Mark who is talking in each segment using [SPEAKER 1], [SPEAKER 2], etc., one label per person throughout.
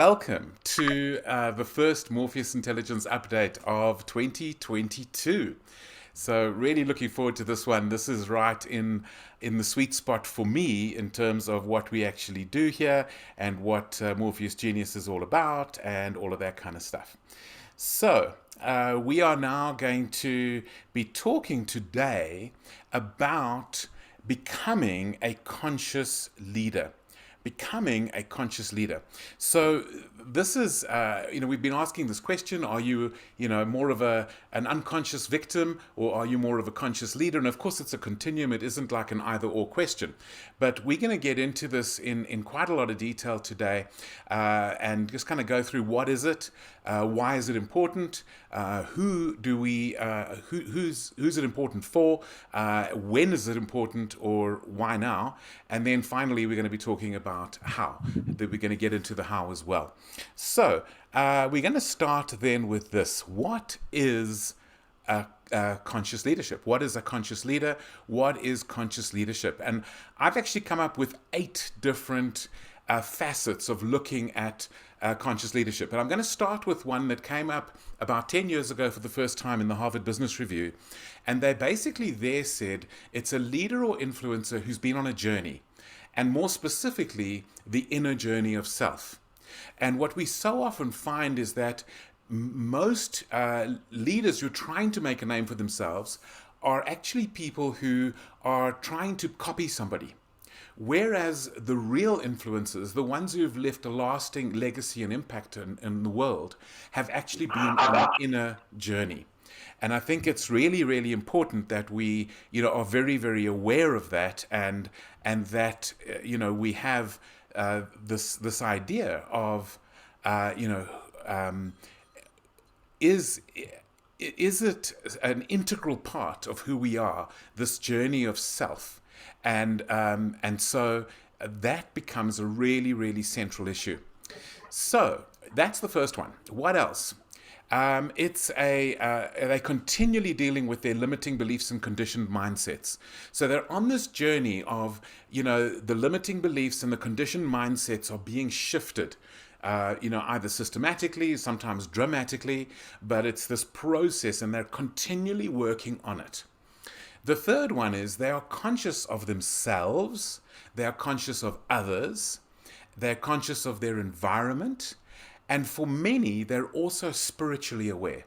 [SPEAKER 1] Welcome to the first Morpheus Intelligence update of 2022. So really looking forward to this one. This is right in the sweet spot for me in terms of what we actually do here and what Morpheus Genius is all about and all of that kind of stuff. So, we are now going to be talking today about becoming a conscious leader. Becoming a conscious leader. So this is, we've been asking this question: Are you, more of an unconscious victim, or are you more of a conscious leader? And of course, it's a continuum. It isn't like an either/or question. But we're going to get into this in quite a lot of detail today, and just kind of go through what is it, why is it important, who's it important for, when is it important, or why now, and then finally we're going to be talking about how. We're going to get into the how as well. So we're going to start then with this: what is conscious leadership? What is a conscious leader? What is conscious leadership? And I've actually come up with 8 different facets of looking at conscious leadership. And I'm going to start with one that came up about 10 years ago for the first time in the Harvard Business Review. And they basically there said it's a leader or influencer who's been on a journey, and more specifically, the inner journey of self. And what we so often find is that most leaders who are trying to make a name for themselves are actually people who are trying to copy somebody. Whereas the real influencers, the ones who have left a lasting legacy and impact in the world, have actually been on an inner journey. And I think it's really, really important that we, are very, very aware of that, and that we have this idea of, is it an integral part of who we are, this journey of self, and so that becomes a really, really central issue. So that's the first one. What else? They're continually dealing with their limiting beliefs and conditioned mindsets. So they're on this journey of, the limiting beliefs and the conditioned mindsets are being shifted, either systematically, sometimes dramatically, but it's this process and they're continually working on it. The third one is they are conscious of themselves, they are conscious of others, they're conscious of their environment, and for many, they're also spiritually aware.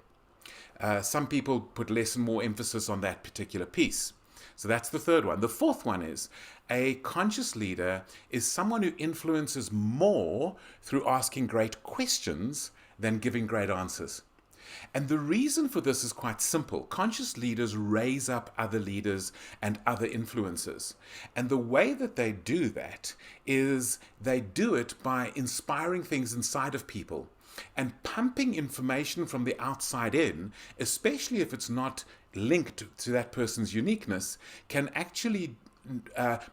[SPEAKER 1] Some people put less and more emphasis on that particular piece. So that's the third one. The fourth one is a conscious leader is someone who influences more through asking great questions than giving great answers. And the reason for this is quite simple. Conscious leaders raise up other leaders and other influencers. And the way that they do that is they do it by inspiring things inside of people and pumping information from the outside in, especially if it's not linked to that person's uniqueness, can actually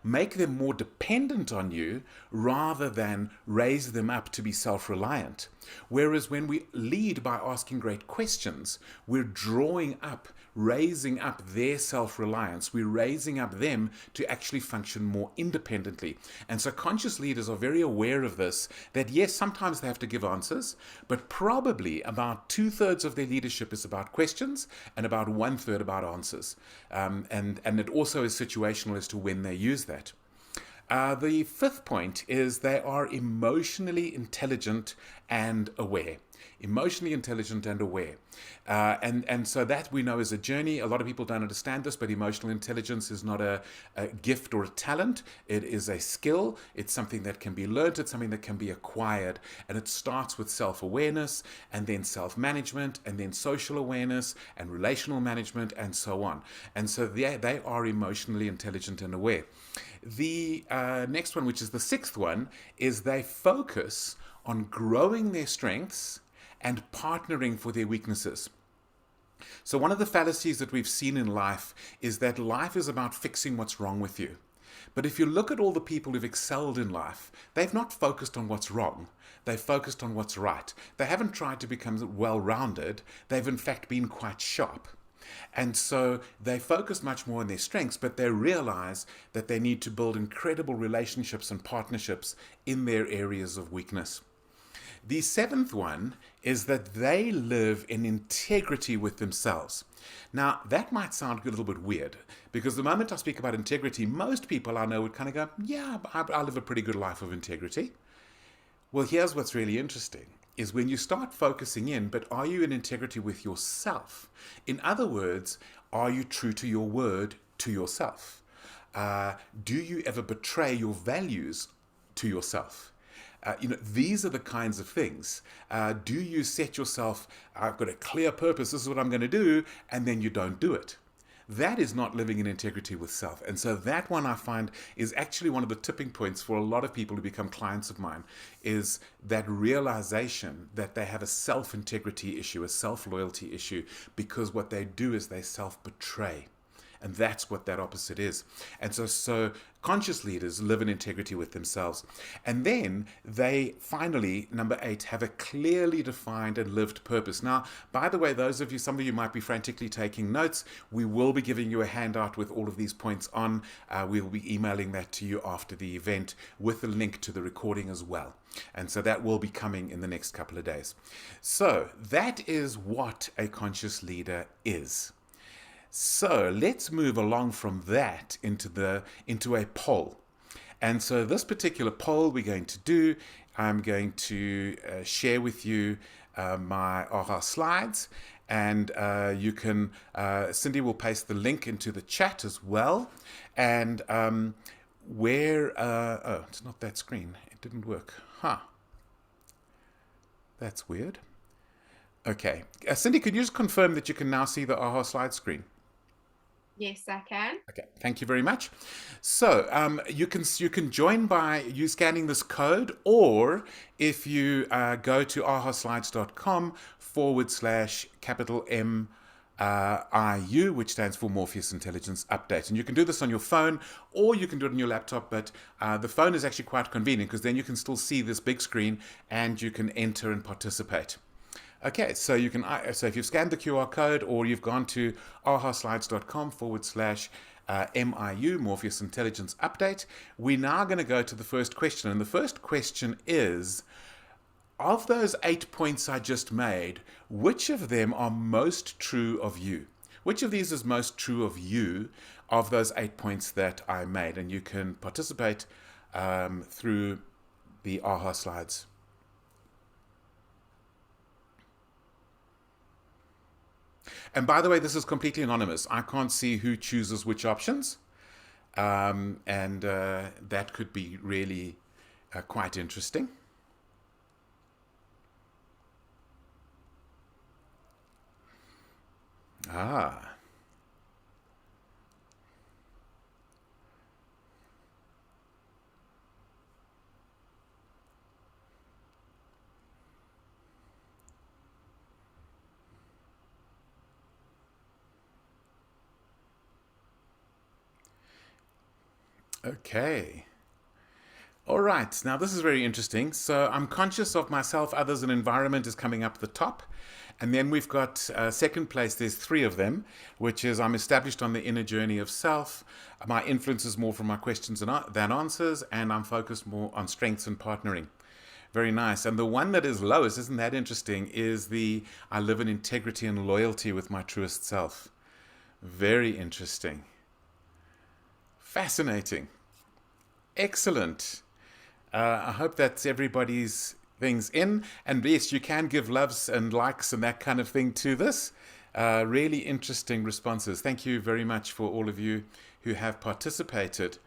[SPEAKER 1] make them more dependent on you rather than raise them up to be self-reliant. Whereas when we lead by asking great questions, we're drawing up, raising up their self-reliance. We're raising up them to actually function more independently. And so conscious leaders are very aware of this, that yes, sometimes they have to give answers, but probably about 2/3 of their leadership is about questions and about 1/3 about answers. And it also is situational as to when they use that. The fifth point is they are emotionally intelligent and aware. Emotionally intelligent and aware. And so that we know is a journey. A lot of people don't understand this, but emotional intelligence is not a gift or a talent. It is a skill. It's something that can be learned. It's something that can be acquired. And it starts with self-awareness, and then self-management, and then social awareness, and relational management, and so on. And so they are emotionally intelligent and aware. The next one, which is the sixth one, is they focus on growing their strengths and partnering for their weaknesses. So one of the fallacies that we've seen in life is that life is about fixing what's wrong with you. But if you look at all the people who've excelled in life, they've not focused on what's wrong. They've focused on what's right. They haven't tried to become well-rounded. They've in fact been quite sharp. And so they focus much more on their strengths, but they realize that they need to build incredible relationships and partnerships in their areas of weakness. The seventh one is that they live in integrity with themselves. Now, that might sound a little bit weird because the moment I speak about integrity, most people I know would kind of go, yeah, I live a pretty good life of integrity. Well, here's what's really interesting is when you start focusing in, but are you in integrity with yourself? In other words, are you true to your word to yourself? Do you ever betray your values to yourself? These are the kinds of things. Do you set yourself, I've got a clear purpose, this is what I'm going to do, and then you don't do it? That is not living in integrity with self. And so that one I find is actually one of the tipping points for a lot of people who become clients of mine, is that realization that they have a self-integrity issue, a self-loyalty issue, because what they do is they self-betray. And that's what that opposite is. And so conscious leaders live in integrity with themselves. And then they finally, number 8, have a clearly defined and lived purpose. Now, by the way, some of you might be frantically taking notes. We will be giving you a handout with all of these points on. We'll be emailing that to you after the event with a link to the recording as well. And so that will be coming in the next couple of days. So that is what a conscious leader is. So let's move along from that into a poll. And so this particular poll we're going to do, I'm going to share with you my AHA slides, and you can, Cindy will paste the link into the chat as well. And oh, it's not that screen. It didn't work. That's weird. Okay. Cindy, could you just confirm that you can now see the AHA slide screen?
[SPEAKER 2] Yes, I can.
[SPEAKER 1] Okay, thank you very much. So you can join by you scanning this code, or if you go to ahaslides.com/M which stands for Morpheus Intelligence Update. And you can do this on your phone, or you can do it on your laptop, but the phone is actually quite convenient because then you can still see this big screen and you can enter and participate. Okay, so so if you've scanned the QR code or you've gone to ahaslides.com/MIU, Morpheus Intelligence Update, we're now going to go to the first question. And the first question is, of those 8 points I just made, which of them are most true of you? Which of these is most true of you of those 8 points that I made? And you can participate through the AHA slides. And by the way, this is completely anonymous. I can't see who chooses which options. That could be really quite interesting. Okay. All right. Now, this is very interesting. So I'm conscious of myself, others, and environment is coming up the top. And then we've got second place. There's 3 of them, which is I'm established on the inner journey of self. My influence is more from my questions than answers. And I'm focused more on strengths and partnering. Very nice. And the one that is lowest, isn't that interesting, is I live in integrity and loyalty with my truest self. Very interesting. Fascinating. Excellent. I hope that's everybody's things in. And yes, you can give loves and likes and that kind of thing to this. Really interesting responses. Thank you very much for all of you who have participated.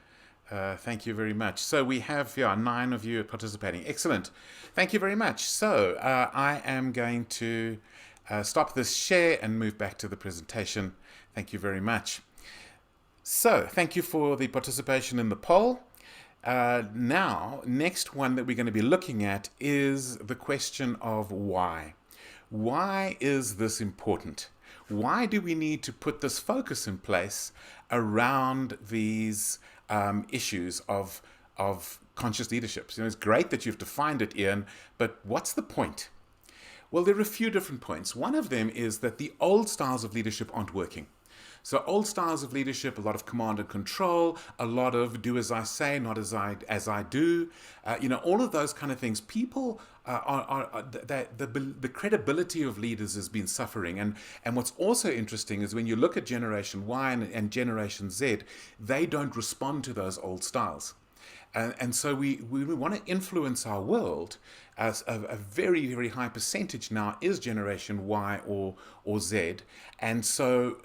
[SPEAKER 1] Thank you very much. So we have 9 of you participating. Excellent. Thank you very much. So I am going to stop this share and move back to the presentation. Thank you very much. So thank you for the participation in the poll. Now, next one that we're going to be looking at is the question of why. Why is this important? Why do we need to put this focus in place around these issues of conscious leadership? It's great that you've defined it, Ian, but what's the point? Well, there are a few different points. One of them is that the old styles of leadership aren't working. So old styles of leadership, a lot of command and control, a lot of do as I say, not as I do. All of those kind of things. People the credibility of leaders has been suffering, and what's also interesting is when you look at Generation Y and Generation Z, they don't respond to those old styles. And so we want to influence our world, as a very, very high percentage now is Generation Y or Z. And so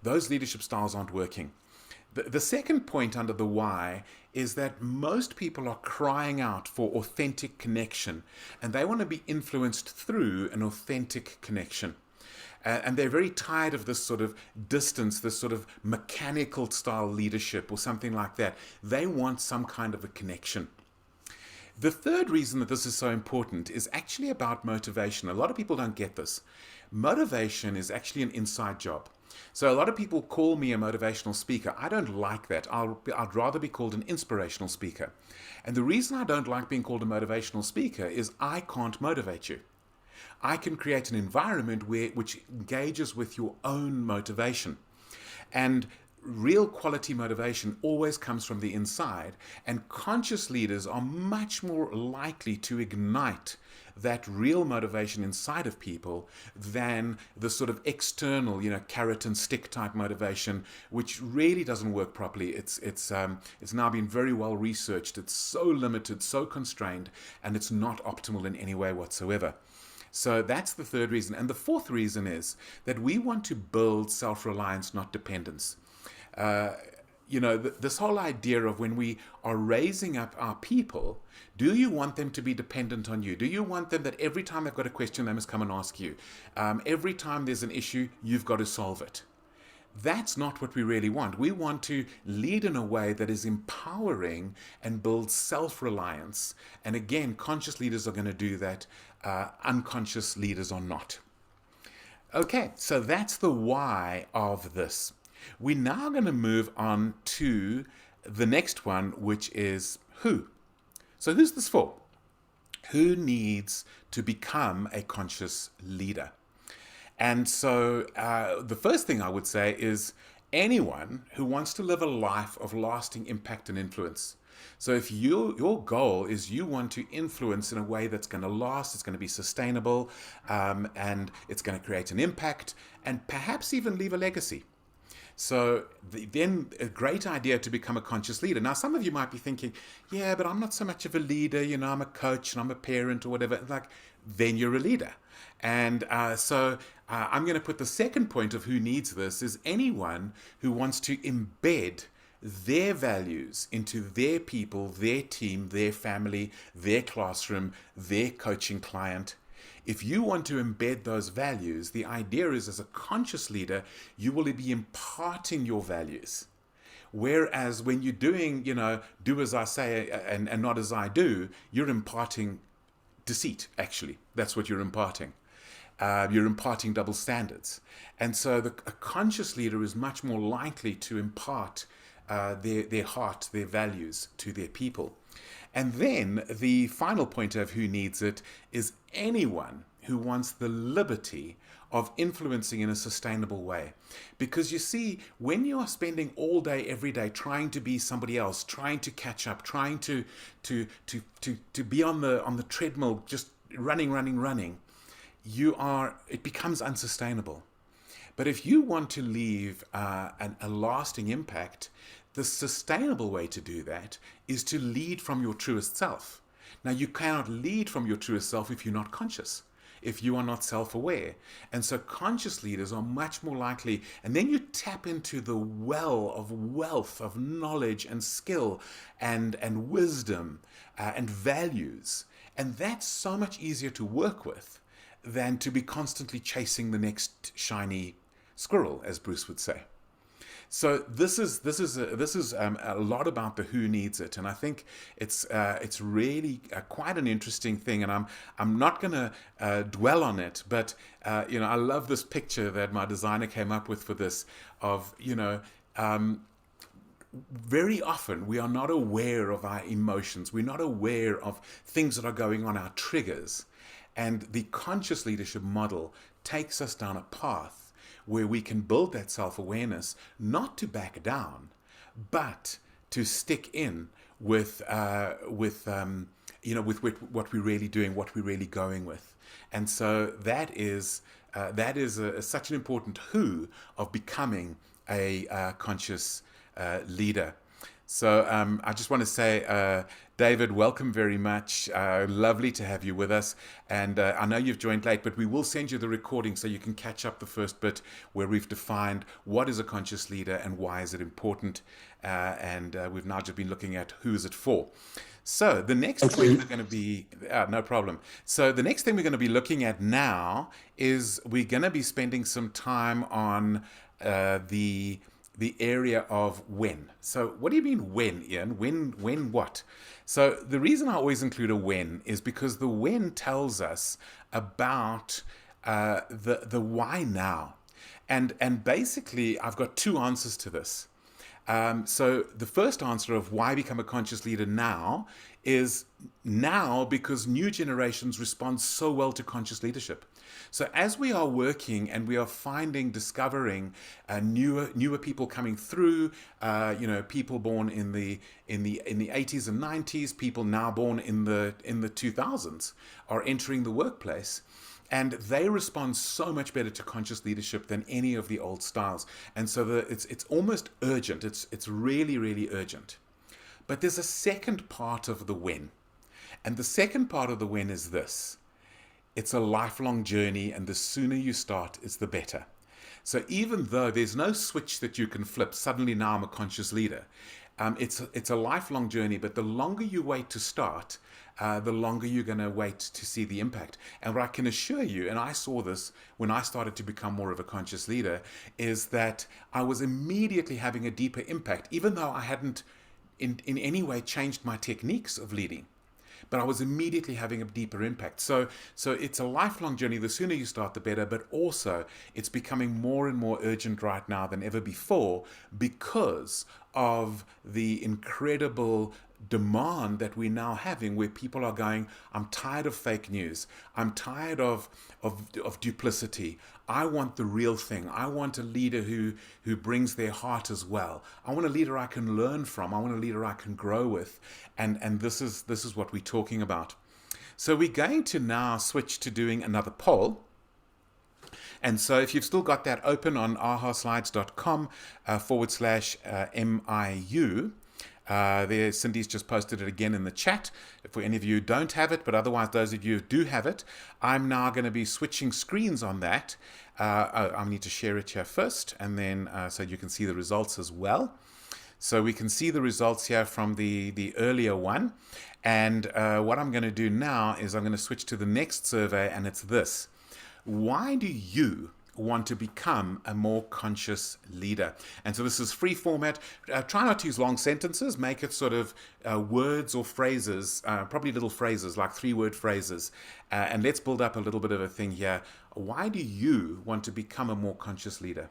[SPEAKER 1] those leadership styles aren't working. The second point under the why is that most people are crying out for authentic connection, and they want to be influenced through an authentic connection. And they're very tired of this sort of distance, this sort of mechanical style leadership or something like that. They want some kind of a connection. The third reason that this is so important is actually about motivation. A lot of people don't get this. Motivation is actually an inside job. So a lot of people call me a motivational speaker. I don't like that. I'd rather be called an inspirational speaker. And the reason I don't like being called a motivational speaker is I can't motivate you. I can create an environment which engages with your own motivation. And real quality motivation always comes from the inside, and conscious leaders are much more likely to ignite that real motivation inside of people than the sort of external, carrot and stick type motivation, which really doesn't work properly. It's now been very well researched. It's so limited, so constrained, and it's not optimal in any way whatsoever. So that's the third reason. And the fourth reason is that we want to build self-reliance, not dependence. This whole idea of when we are raising up our people, do you want them to be dependent on you? Do you want them that every time they've got a question, they must come and ask you? Every time there's an issue, you've got to solve it. That's not what we really want. We want to lead in a way that is empowering and builds self-reliance. And again, conscious leaders are going to do that. Unconscious leaders are not. Okay, so that's the why of this. We're now going to move on to the next one, which is who. So who's this for? Who needs to become a conscious leader? And so the first thing I would say is anyone who wants to live a life of lasting impact and influence. So if your goal is you want to influence in a way that's going to last, it's going to be sustainable, and it's going to create an impact and perhaps even leave a legacy. So then a great idea to become a conscious leader. Now, some of you might be thinking, yeah, but I'm not so much of a leader. I'm a coach and I'm a parent or whatever. Then you're a leader. And so I'm going to put the second point of who needs this is anyone who wants to embed their values into their people, their team, their family, their classroom, their coaching client. If you want to embed those values, the idea is as a conscious leader, you will be imparting your values. Whereas when you're doing, do as I say and not as I do, you're imparting deceit, actually. That's what you're imparting. You're imparting double standards. And so a conscious leader is much more likely to impart their heart, their values to their people. And then the final point of who needs it is anyone who wants the liberty of influencing in a sustainable way. Because you see, when you are spending all day, every day, trying to be somebody else, trying to catch up, trying to be on the treadmill, just running, it becomes unsustainable. But if you want to leave a lasting impact, the sustainable way to do that is to lead from your truest self. Now, you cannot lead from your truest self if you're not conscious, if you are not self-aware. And so conscious leaders are much more likely, and then you tap into the well of wealth of knowledge and skill and wisdom and values. And that's so much easier to work with than to be constantly chasing the next shiny squirrel, as Bruce would say. So this is a lot about the who needs it, and I think it's really quite an interesting thing. And I'm not going to dwell on it, but I love this picture that my designer came up with for this of very often we are not aware of our emotions, we're not aware of things that are going on, our triggers, and the conscious leadership model takes us down a path where we can build that self-awareness, not to back down, but to stick in with what we're really doing, what we're really going with. And so that is such an important who of becoming a conscious leader. So I just want to say, David, welcome very much. Lovely to have you with us. And I know you've joined late, but we will send you the recording so you can catch up the first bit where we've defined what is a conscious leader and why is it important. And we've now just been looking at who is it for. So the next thing we're going to be, no problem. So the next thing we're going to be looking at now is we're going to be spending some time on the area of when. So what do you mean when, Ian? When what? So the reason I always include a when is because the when tells us about the why now. And basically, I've got two answers to this. So the first answer of why become a conscious leader now is now because new generations respond so well to conscious leadership. So as we are working and we are discovering newer people coming through, people born in the 80s and 90s, people now born in the 2000s are entering the workplace. And they respond so much better to conscious leadership than any of the old styles. And so it's almost urgent. It's really, really urgent. But there's a second part of the when. And the second part of the when is this. It's a lifelong journey, and the sooner you start is the better. So even though there's no switch that you can flip, suddenly now I'm a conscious leader, it's a lifelong journey, but the longer you wait to start, the longer you're going to wait to see the impact. And what I can assure you, and I saw this when I started to become more of a conscious leader, is that I was immediately having a deeper impact, even though I hadn't in any way changed my techniques of leading. But I was immediately having a deeper impact. So it's a lifelong journey. The sooner you start, the better. But also, it's becoming more and more urgent right now than ever before because of the incredible demand that we're now having, where people are going, I'm tired of fake news. I'm tired of duplicity. I want the real thing. I want a leader who brings their heart as well. I want a leader I can learn from. I want a leader I can grow with. And this is what we're talking about. So we're going to now switch to doing another poll. And so if you've still got that open on ahaslides.com /MIU, there, Cindy's just posted it again in the chat. For any of you who don't have it, but otherwise those of you who do have it, I'm now going to be switching screens on that. I need to share it here first, and then so you can see the results as well. So we can see the results here from the earlier one. And what I'm going to do now is I'm going to switch to the next survey, and it's this. Why do you want to become a more conscious leader? And so this is free format. Try not to use long sentences. Make it sort of words or phrases, probably little phrases, like 3-word phrases. And let's build up a little bit of a thing here. Why do you want to become a more conscious leader?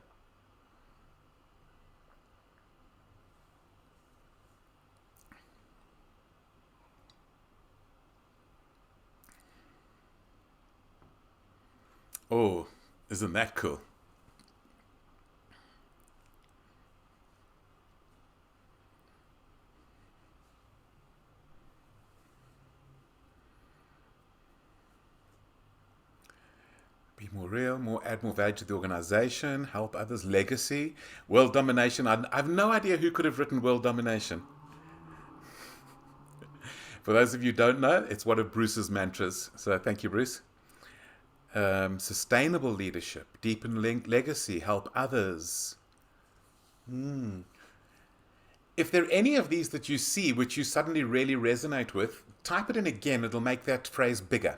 [SPEAKER 1] Oh, isn't that cool? Be more real, add more value to the organization, help others, legacy, world domination. I've no idea who could have written world domination. For those of you who don't know, it's one of Bruce's mantras. So thank you, Bruce. Sustainable leadership, deepen legacy, help others. If there are any of these that you see which you suddenly really resonate with, type it in again. It'll make that phrase bigger.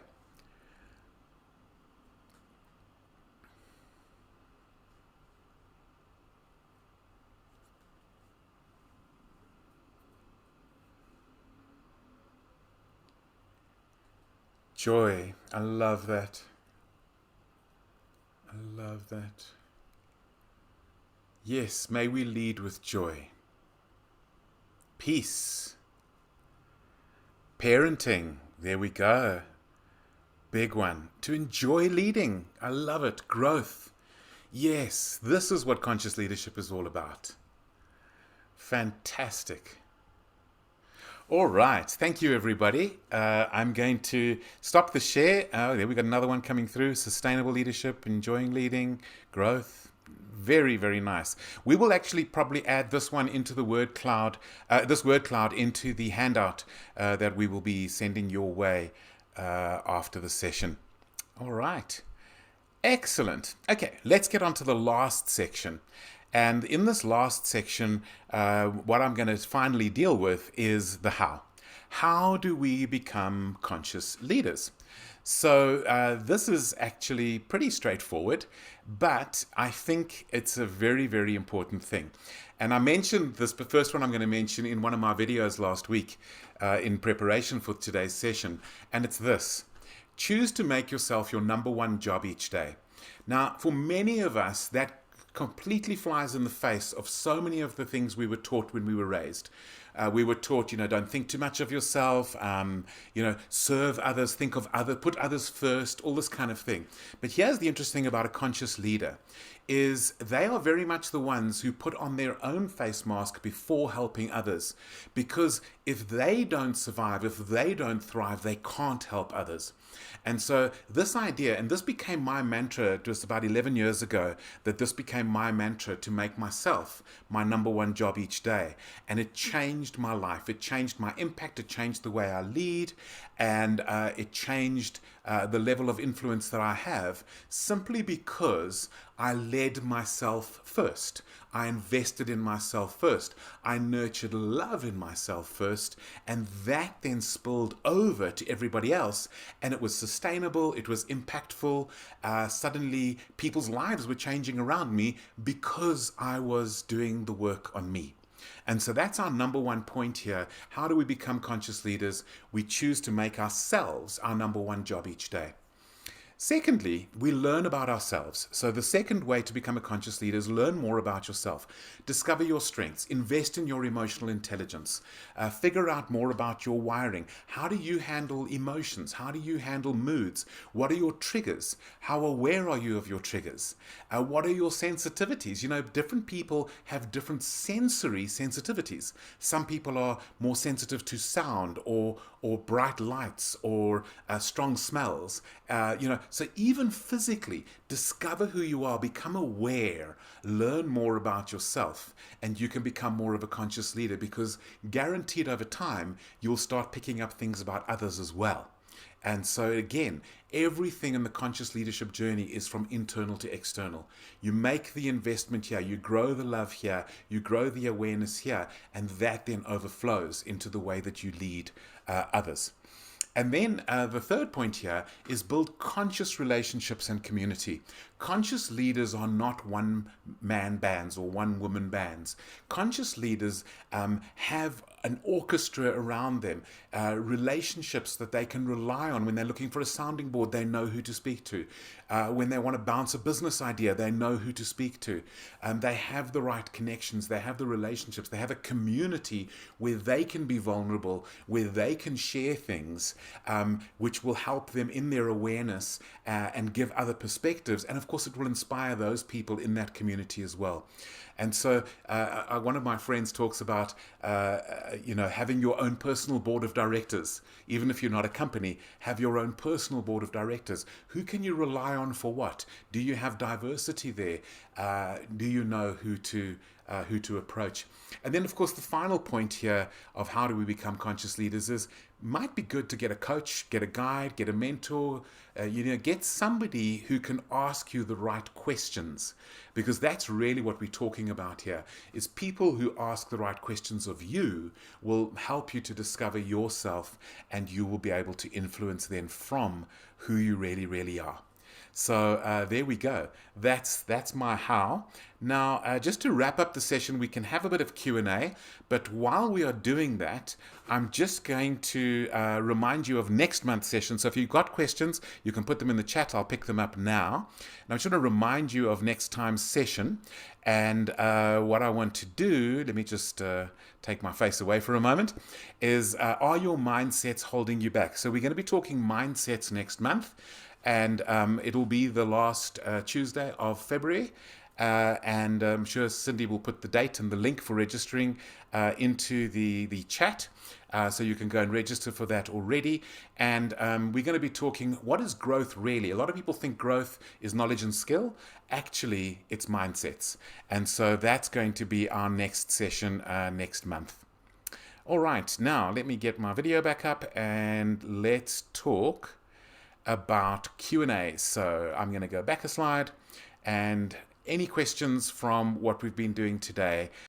[SPEAKER 1] Joy. I love that. I love that. Yes, may we lead with joy. Peace. Parenting. There we go. Big one. To enjoy leading. I love it. Growth. Yes, this is what conscious leadership is all about. Fantastic. All right. Thank you, everybody. I'm going to stop the share. There we got another one coming through. Sustainable leadership, enjoying leading, growth. Very, very nice. We will actually probably add this one into the word cloud, this word cloud into the handout that we will be sending your way after the session. All right. Excellent. Okay, let's get on to the last section. And in this last section, what I'm going to finally deal with is the how. How do we become conscious leaders? So, this is actually pretty straightforward, but I think it's a very, very important thing. And I mentioned this, the first one I'm going to mention in one of my videos last week in preparation for today's session, and it's this. Choose to make yourself your number one job each day. Now, for many of us, that completely flies in the face of so many of the things we were taught when we were raised. We were taught, don't think too much of yourself, serve others, think of others, put others first, all this kind of thing. But here's the interesting thing about a conscious leader is they are very much the ones who put on their own face mask before helping others. Because if they don't survive, if they don't thrive, they can't help others. And so this idea, and this became my mantra just about 11 years ago, that this became my mantra to make myself my number one job each day. And it changed my life. It changed my impact. It changed the way I lead. And it changed the level of influence that I have simply because I led myself first. I invested in myself first. I nurtured love in myself first. And that then spilled over to everybody else. And it was sustainable. It was impactful. Suddenly, people's lives were changing around me because I was doing the work on me. And so that's our number one point here. How do we become conscious leaders? We choose to make ourselves our number one job each day. Secondly, we learn about ourselves. So the second way to become a conscious leader is learn more about yourself. Discover your strengths. Invest in your emotional intelligence. Figure out more about your wiring. How do you handle emotions? How do you handle moods? What are your triggers? How aware are you of your triggers? What are your sensitivities? Different people have different sensory sensitivities. Some people are more sensitive to sound or bright lights or strong smells. So even physically, discover who you are, become aware, learn more about yourself, and you can become more of a conscious leader because guaranteed over time, you'll start picking up things about others as well. And so again, everything in the conscious leadership journey is from internal to external. You make the investment here, you grow the love here, you grow the awareness here, and that then overflows into the way that you lead others. And then the third point here is build conscious relationships and community. Conscious leaders are not one-man bands or one-woman bands. Conscious leaders have an orchestra around them, relationships that they can rely on. When they're looking for a sounding board, they know who to speak to. When they want to bounce a business idea, they know who to speak to. They have the right connections, they have the relationships, they have a community where they can be vulnerable, where they can share things, which will help them in their awareness and give other perspectives. And of course, it will inspire those people in that community as well. And so one of my friends talks about, having your own personal board of directors. Even if you're not a company, have your own personal board of directors. Who can you rely on for what? Do you have diversity there? Do you know who to approach? And then, of course, the final point here of how do we become conscious leaders is might be good to get a coach, get a guide, get a mentor, get somebody who can ask you the right questions, because that's really what we're talking about here, is people who ask the right questions of you will help you to discover yourself, and you will be able to influence then from who you really, really are. So there we go. That's my how. Now, just to wrap up the session, we can have a bit of Q&A, but while we are doing that, I'm just going to remind you of next month's session. So if you've got questions, you can put them in the chat. I'll pick them up now. And I'm just going to remind you of next time's session. And what I want to do, let me just take my face away for a moment, is are your mindsets holding you back? So we're going to be talking mindsets next month. and it'll be the last Tuesday of February. And I'm sure Cindy will put the date and the link for registering into the chat. So you can go and register for that already. And we're going to be talking, what is growth really? A lot of people think growth is knowledge and skill. Actually, it's mindsets. And so that's going to be our next session next month. All right, now let me get my video back up and let's talk about Q&A. So I'm going to go back a slide, and any questions from what we've been doing today,